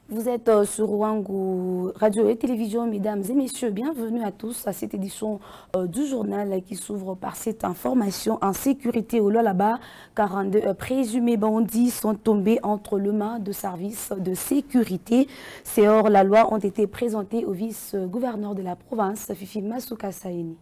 Vous êtes sur Wangu Radio et Télévision, mesdames et messieurs. Bienvenue à tous à cette édition du journal qui s'ouvre par cette information en sécurité au Lualaba. 42 présumés bandits sont tombés entre les mains de services de sécurité. Ces hors-la-loi ont été présentés au vice-gouverneur de la province, Fifi Masuka Saini.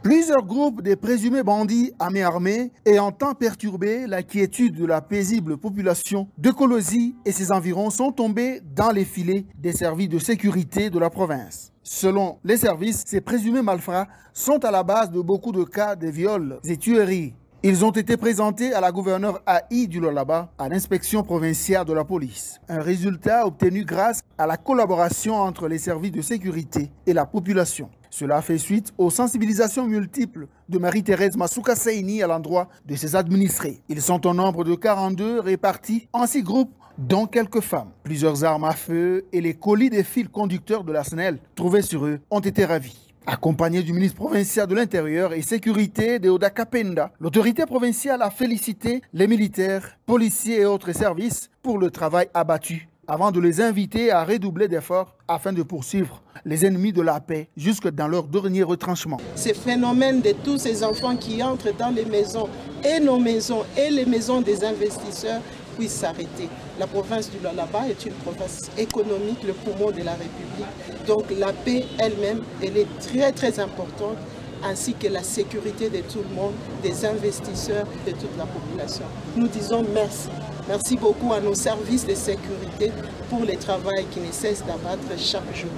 Plusieurs groupes de présumés bandits à main armée ayant tant perturbé la quiétude de la paisible population de Kolosi et ses environs sont tombés dans les filets des services de sécurité de la province. Selon les services, ces présumés malfrats sont à la base de beaucoup de cas de viols et tueries. Ils ont été présentés à la gouverneure AI du Lualaba, à l'inspection provinciale de la police. Un résultat obtenu grâce à la collaboration entre les services de sécurité et la population. Cela fait suite aux sensibilisations multiples de Marie-Thérèse Masuka Saini à l'endroit de ses administrés. Ils sont au nombre de 42 répartis en 6 groupes, dont quelques femmes. Plusieurs armes à feu et les colis des fils conducteurs de la SNEL trouvés sur eux ont été ravis. Accompagné du ministre provincial de l'Intérieur et Sécurité de Oda Kapenda, l'autorité provinciale a félicité les militaires, policiers et autres services pour le travail abattu, avant de les inviter à redoubler d'efforts afin de poursuivre les ennemis de la paix jusque dans leur dernier retranchement. Ce phénomène de tous ces enfants qui entrent dans les maisons et les maisons des investisseurs puisse s'arrêter. La province du Lualaba est une province économique, le poumon de la République. Donc la paix elle-même, elle est très importante, ainsi que la sécurité de tout le monde, des investisseurs, de toute la population. Nous disons merci. Merci beaucoup à nos services de sécurité pour le travail qui ne cesse d'abattre chaque jour.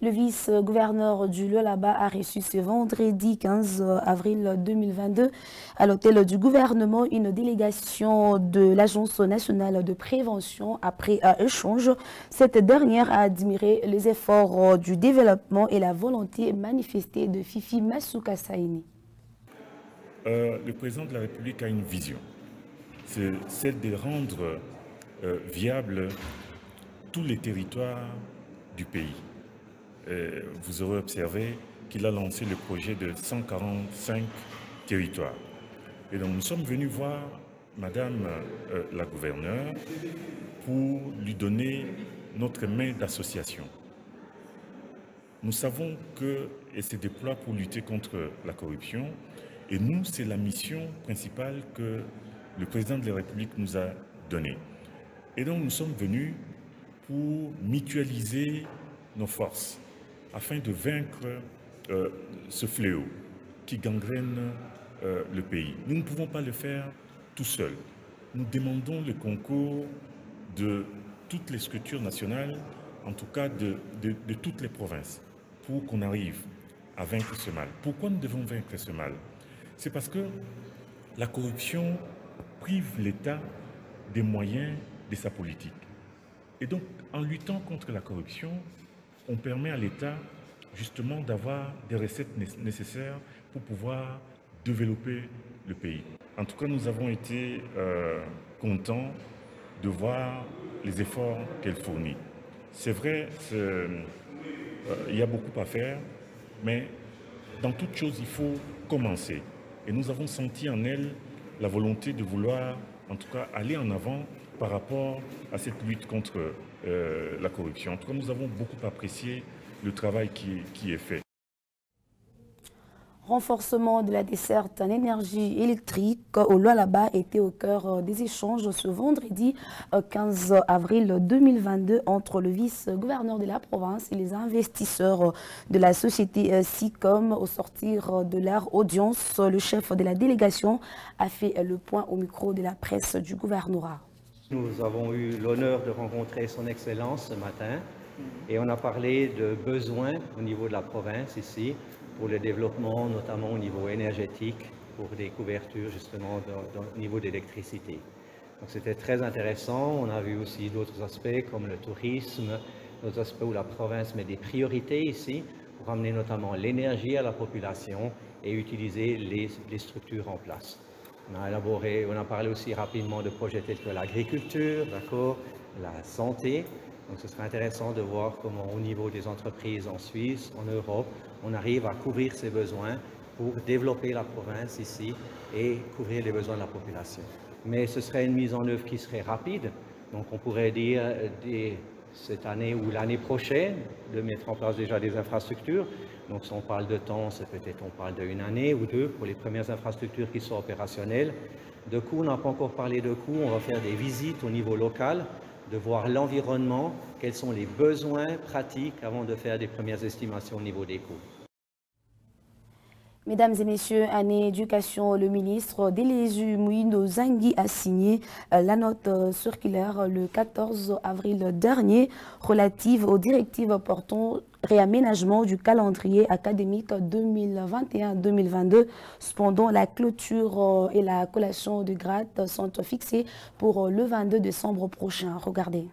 Le vice-gouverneur du Lualaba a reçu ce vendredi 15 avril 2022 à l'hôtel du gouvernement une délégation de l'Agence nationale de prévention. Après un échange, cette dernière a admiré les efforts du développement et la volonté manifestée de Fifi Masuka Saini. Le président de la République a une vision. C'est celle de rendre viables tous les territoires du pays. Vous aurez observé qu'il a lancé le projet de 145 territoires. Et donc nous sommes venus voir Madame la gouverneure pour lui donner notre main d'association. Nous savons qu'elle se déploie pour lutter contre la corruption et nous, c'est la mission principale que le président de la République nous a donnée. Et donc nous sommes venus pour mutualiser nos forces afin de vaincre ce fléau qui gangrène le pays. Nous ne pouvons pas le faire tout seuls. Nous demandons le concours de toutes les structures nationales, en tout cas de toutes les provinces, pour qu'on arrive à vaincre ce mal. Pourquoi nous devons vaincre ce mal? C'est parce que la corruption prive l'État des moyens de sa politique. Et donc, en luttant contre la corruption, on permet à l'État justement d'avoir des recettes nécessaires pour pouvoir développer le pays. En tout cas, nous avons été contents de voir les efforts qu'elle fournit. C'est vrai, il y a beaucoup à faire, mais dans toute chose, il faut commencer. Et nous avons senti en elle la volonté de vouloir, en tout cas, aller en avant par rapport à cette lutte contre la corruption. En tout cas, nous avons beaucoup apprécié le travail qui est fait. Renforcement de la desserte en énergie électrique au Lualaba était au cœur des échanges ce vendredi 15 avril 2022 entre le vice-gouverneur de la province et les investisseurs de la société SICOM. Au sortir de leur audience, le chef de la délégation a fait le point au micro de la presse du gouvernorat. Nous avons eu l'honneur de rencontrer son Excellence ce matin et on a parlé de besoins au niveau de la province ici pour le développement, notamment au niveau énergétique, pour des couvertures justement au niveau d'électricité. Donc c'était très intéressant. On a vu aussi d'autres aspects comme le tourisme, d'autres aspects où la province met des priorités ici pour amener notamment l'énergie à la population et utiliser les structures en place. On a parlé aussi rapidement de projets tels que l'agriculture, d'accord, la santé. Donc ce sera intéressant de voir comment au niveau des entreprises en Suisse, en Europe, on arrive à couvrir ces besoins pour développer la province ici et couvrir les besoins de la population. Mais ce serait une mise en œuvre qui serait rapide Donc on pourrait dire cette année ou l'année prochaine de mettre en place déjà des infrastructures. Donc si on parle de temps, c'est peut-être on parle d'une année ou deux pour les premières infrastructures qui sont opérationnelles. De coûts, on n'a pas encore parlé de coûts, on va faire des visites au niveau local, de voir l'environnement, quels sont les besoins pratiques avant de faire des premières estimations au niveau des coûts. Mesdames et messieurs, en éducation, le ministre Délézu Mouindo Zangui a signé la note circulaire le 14 avril dernier relative aux directives portant réaménagement du calendrier académique 2021-2022. Cependant, la clôture et la collation de grades sont fixées pour le 22 décembre prochain. Regardez.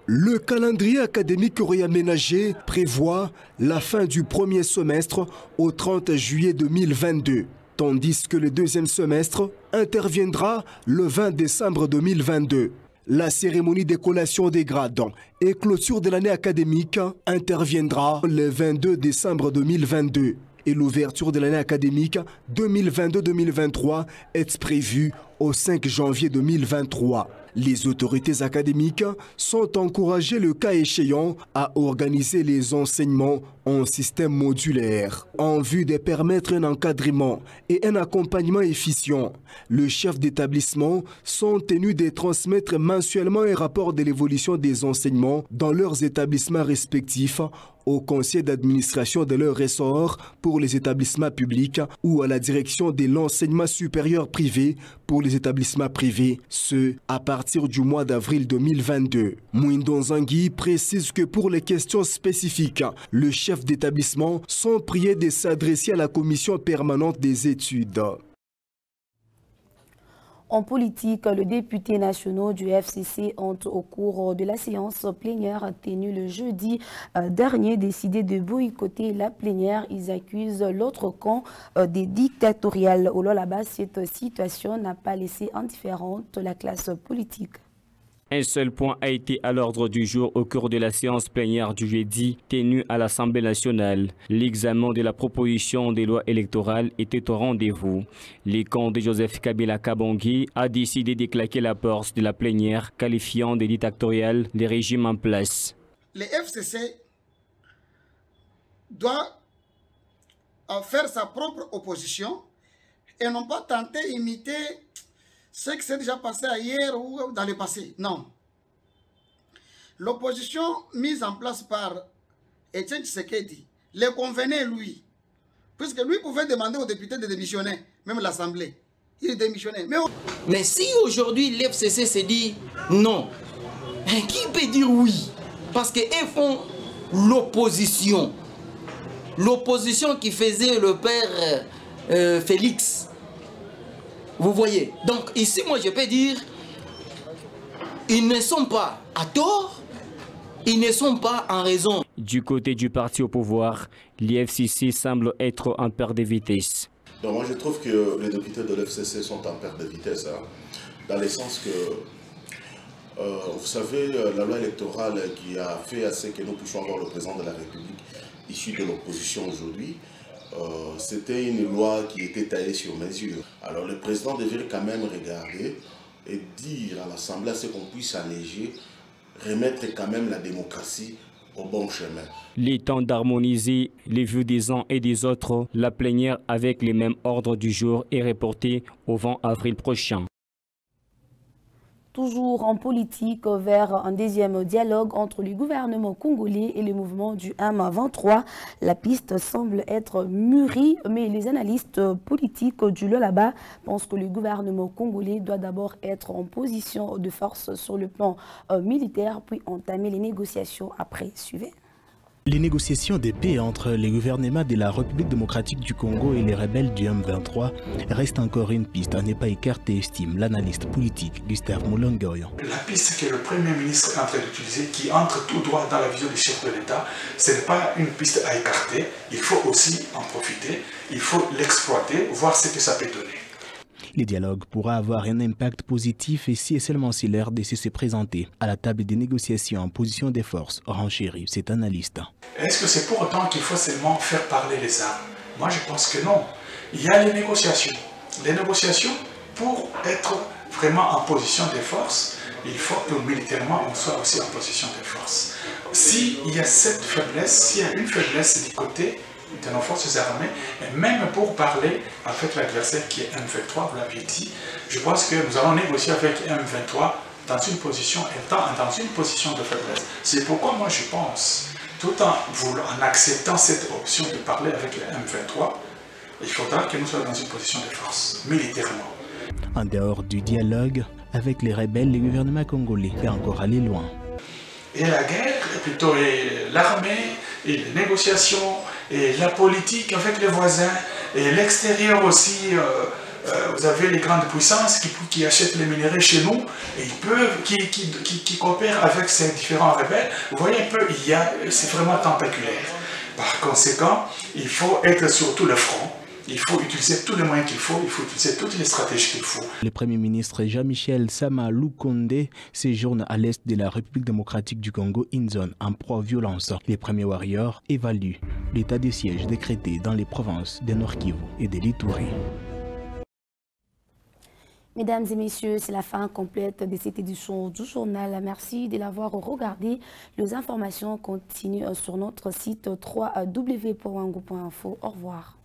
Le calendrier académique réaménagé prévoit la fin du premier semestre au 30 juillet 2022, tandis que le deuxième semestre interviendra le 20 décembre 2022. La cérémonie de collation des grades et clôture de l'année académique interviendra le 22 décembre 2022 et l'ouverture de l'année académique 2022-2023 est prévue au 5 janvier 2023. Les autorités académiques sont encouragées, le cas échéant, à organiser les enseignements en système modulaire en vue de permettre un encadrement et un accompagnement efficient. Les chefs d'établissement sont tenus de transmettre mensuellement un rapport de l'évolution des enseignements dans leurs établissements respectifs au conseil d'administration de leur ressort pour les établissements publics ou à la direction de l'enseignement supérieur privé pour les établissements privés, ce à partir du mois d'avril 2022. Mouindo Zangui précise que pour les questions spécifiques, le chef d'établissement sont priés de s'adresser à la commission permanente des études. En politique, les députés nationaux du FCC ont, au cours de la séance plénière tenue le jeudi dernier, décidé de boycotter la plénière. Ils accusent l'autre camp des dictatoriales. Au là-bas, cette situation n'a pas laissé indifférente la classe politique. Un seul point a été à l'ordre du jour au cours de la séance plénière du jeudi tenue à l'Assemblée nationale. L'examen de la proposition des lois électorales était au rendez-vous. Le camp de Joseph Kabila Kabongi a décidé de claquer la porte de la plénière, qualifiant de dictatorial les régimes en place. Le FCC doit faire sa propre opposition et non pas tenter d'imiter ce qui s'est déjà passé hier ou dans le passé. Non. L'opposition mise en place par Etienne Tshisekedi le convenait lui. Puisque lui pouvait demander aux députés de démissionner, même l'Assemblée. Il démissionnait. Mais si aujourd'hui l'FCC se dit non, qui peut dire oui? Parce qu'ils font l'opposition. L'opposition qui faisait le père Félix. Vous voyez, donc ici, moi, je peux dire, ils ne sont pas à tort, ils ne sont pas en raison. Du côté du parti au pouvoir, l'IFCC semble être en perte de vitesse. Donc moi, je trouve que les députés de l'FCC sont en perte de vitesse, hein, dans le sens que, vous savez, la loi électorale qui a fait à ce que nous puissions avoir le président de la République issu de l'opposition aujourd'hui, c'était une loi qui était taillée sur mesure. Alors le président devait quand même regarder et dire à l'Assemblée à ce qu'on puisse alléger, remettre quand même la démocratie au bon chemin. Les temps d'harmoniser les vues des uns et des autres, la plénière avec les mêmes ordres du jour est reportée au 20 avril prochain. Toujours en politique, vers un deuxième dialogue entre le gouvernement congolais et le mouvement du M23. La piste semble être mûrie, mais les analystes politiques du Lolaba pensent que le gouvernement congolais doit d'abord être en position de force sur le plan militaire, puis entamer les négociations après. Suivez. Les négociations de paix entre les gouvernements de la République démocratique du Congo et les rebelles du M23 restent encore une piste à ne pas écarter, estime l'analyste politique Gustave Moulongoyo. La piste que le Premier ministre est en train d'utiliser, qui entre tout droit dans la vision du chef de l'État, ce n'est pas une piste à écarter. Il faut aussi en profiter, il faut l'exploiter, voir ce que ça peut donner. Le dialogue pourra avoir un impact positif et si et seulement si l'heure de se présenter à la table des négociations en position de force, renchérit cet analyste. Est-ce que c'est pour autant qu'il faut seulement faire parler les armes? Moi je pense que non. Il y a les négociations. Les négociations, pour être vraiment en position de force, il faut que militairement on soit aussi en position de force. S'il y a cette faiblesse, s'il y a une faiblesse du côté de nos forces armées, et même pour parler avec l'adversaire qui est M23, vous l'avez dit, je pense que nous allons négocier avec M23 dans une position de faiblesse. C'est pourquoi moi je pense, tout en acceptant cette option de parler avec le M23, il faudra que nous soyons dans une position de force, militairement. En dehors du dialogue avec les rebelles, le gouvernement congolais fait encore aller loin. Et la guerre, et plutôt l'armée, et les négociations, et la politique avec les voisins, et l'extérieur aussi, vous avez les grandes puissances qui achètent les minéraux chez nous, et qui coopèrent avec ces différents rebelles. Vous voyez un peu, c'est vraiment tentaculaire. Par conséquent, il faut être sur tout le front. Il faut utiliser tous les moyens qu'il faut, il faut utiliser toutes les stratégies qu'il faut. Le Premier ministre Jean-Michel Sama Lukonde séjourne à l'est de la République démocratique du Congo, une zone en proie aux violences. Les premiers warriors évaluent l'état de siège décrété dans les provinces de Nord-Kivu et de l'Ituri. Mesdames et messieurs, c'est la fin complète de cette édition du journal. Merci de l'avoir regardé. Les informations continuent sur notre site www.wangu.info. Au revoir.